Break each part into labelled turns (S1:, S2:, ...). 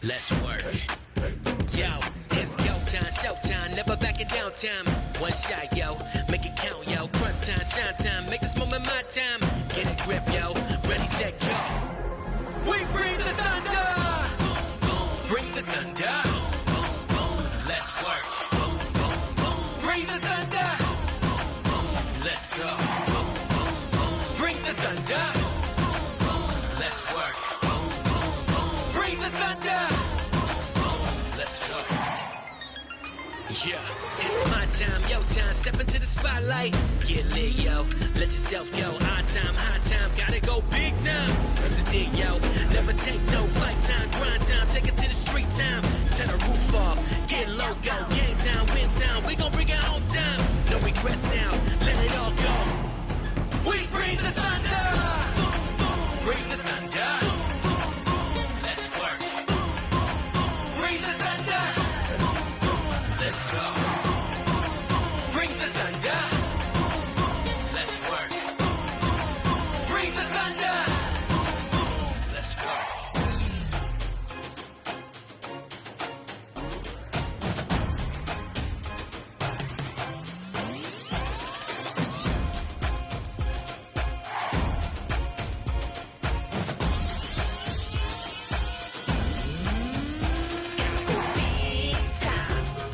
S1: Let's work. Yo, it's go time, showtime, never backing down time. One shot, yo, make it count, yo. Crunch time, shine time, make this moment my time. Get a grip, yo, ready, set, go. We bring the thunder. Bring the thunder. Let's work. Bring the thunder. Let's go. Bring the thunder. Let's work. Bring the thunder. Let's work. Yeah, it's my time, yo time. Step into the spotlight. Get lit, yo. Let yourself go. Our time, high time. Gotta go big time. This is it, yo. Never take no fight time. Grind time. Take it to the street time. Turn the roof off. Get low, go. Game time, win time. We gon' bring it home time. No regrets now. Let it all go. We bring the thunder. Bring the thunder. Let's work. Bring the thunder. Let's go. Bring the thunder. Let's work. Bring the thunder. Let's work.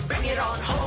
S2: Bring it on home.